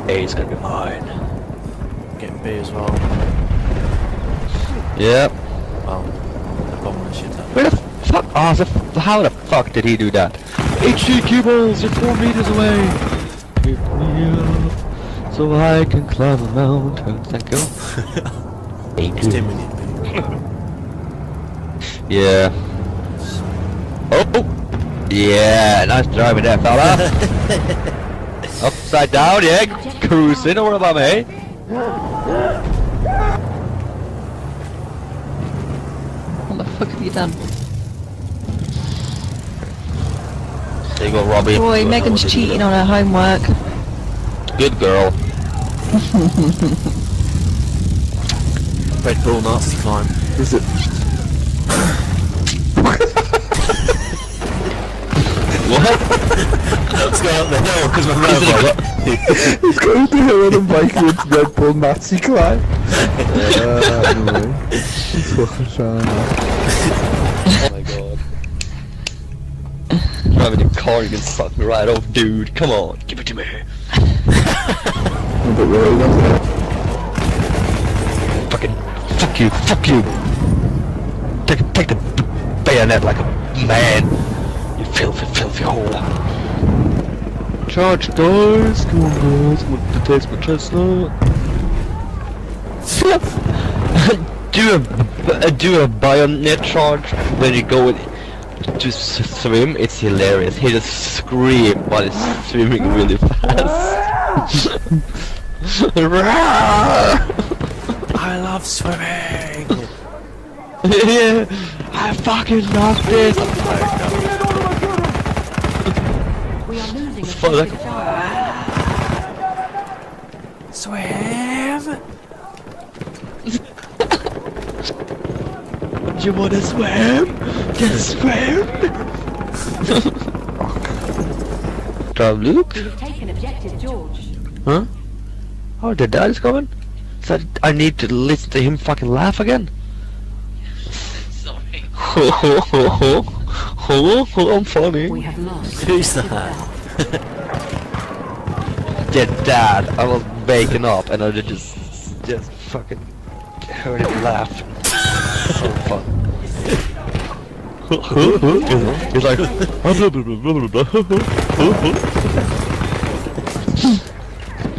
A's gonna be mine. Getting B as well. Yep. Well, the bomb and shit. Where the fuck? Oh, how the fuck did he do that? HG cables, you're 4 meters away. Pick me up so I can climb a mountain. Thank you. Thank you. Yeah. Oh! Yeah, nice driving there, fella. Upside down, yeah. Cruising, don't worry about me. What the fuck have you done? There you go, Robbie. Boy, Megan's cheating on her homework. Good girl. Red Bull Nazi climb. Is it? What? Let's go up the hill because my robot. He's going to the hill on a bike with Red Bull Nazi climb. Anyway. He's fucking trying. Oh my god. Driving your car, you can suck me right off, dude. Come on, give it to me. But really, doesn't it? Fucking, fuck you, fuck you. Take the bayonet like a man. You filthy hole. Charge doors, come on guys, I'm gonna taste my chestnut. do a bayonet charge when you go to swim. It's hilarious. He just screams while he's swimming really fast. I love swimming. Yeah, I fucking love this. We are losing Fuck. Swim. Do you wanna swim? Just swim. Drive Luke? We have taken objective George. Huh? Oh, the dad is coming? So I need to listen to him fucking laugh again? Sorry. I'm funny. We have lost. Who's that? Yeah, dad. I was waking up and I just fucking heard him laugh. So fun. He's like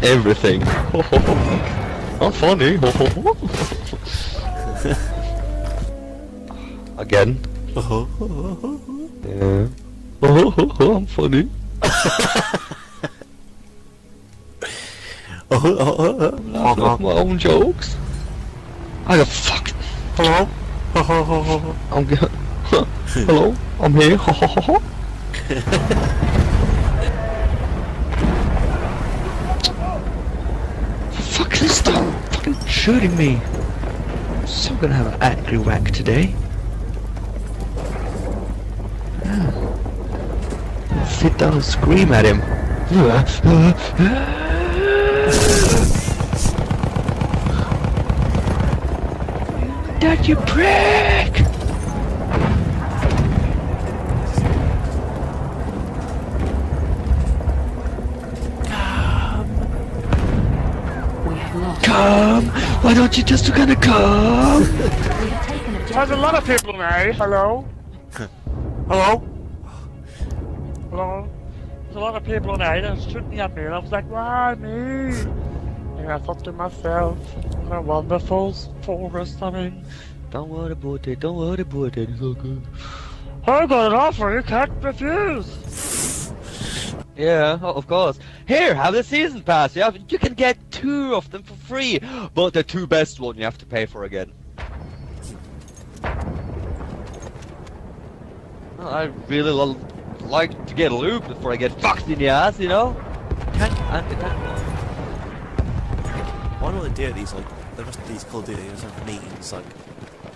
everything. I'm funny. Again. Yeah. I'm funny. Laugh at my own jokes. I got fucked. Hello? I'm good. Hello? I'm here. Fucking stop fucking shooting me. I'm so gonna have an angry whack today. Sit down and scream at him. Dad, you prick! We have lost. Come! Why don't you just gonna come? We have taken objective. There's a lot of people now. Hello? Hello? Hello? There's a lot of people now that shooting me at me, and I was like, why me? And I thought to myself, what a wonderful forest I'm in. Don't worry about it, don't worry about it, it's all good. I got an offer you can't refuse. Yeah, of course. Here, have the season pass. You can get 2 of them for free, but the 2 best ones you have to pay for again. Well, I really like to get loot before I get fucked in the ass, you know? Can't that Why don't they do these like the rest of these Call of Duty like meetings like?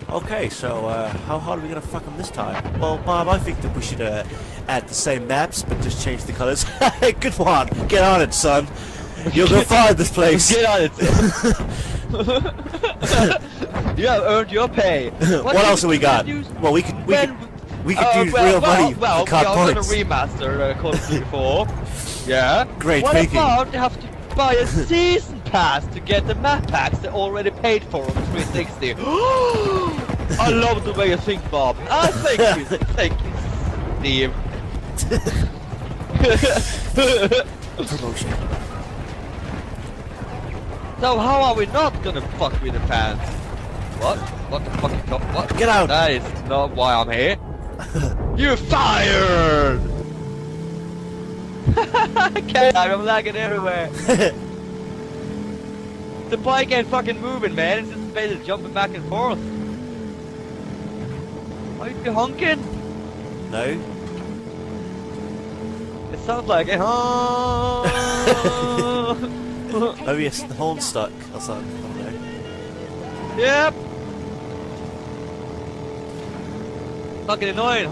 Okay, so how hard are we gonna fuck them this time? Well, Bob, I think that we should add the same maps but just change the colours. Good one. Get on it, son. You're gonna find this place. Get on it. You have earned your pay. What else have we got? Well, we could use real money. Well, for card we are gonna points. remaster Call of Duty 4. Yeah. Great What thinking. about you have buy a season pass to get the map packs they already paid for on 360. I love the way you think, Bob. Thank you, Steve. Promotion. So how are we not gonna fuck with the fans? What? What the fuck? What? Get out! That is not why I'm here. You're fired! Okay, I'm lagging everywhere. The bike ain't fucking moving, man. It's just basically jumping back and forth. Are you honking? No? It sounds like it. Oh yes, the horn's stuck or something. I don't know. Yep. Fucking annoying.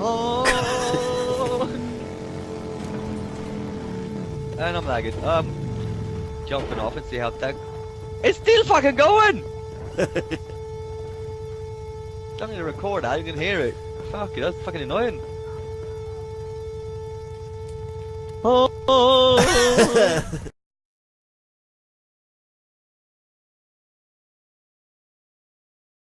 And I'm lagging. Jumping off and see how that. It's still fucking going. Don't need to record that. You can hear it. Fuck it. That's fucking annoying. Oh.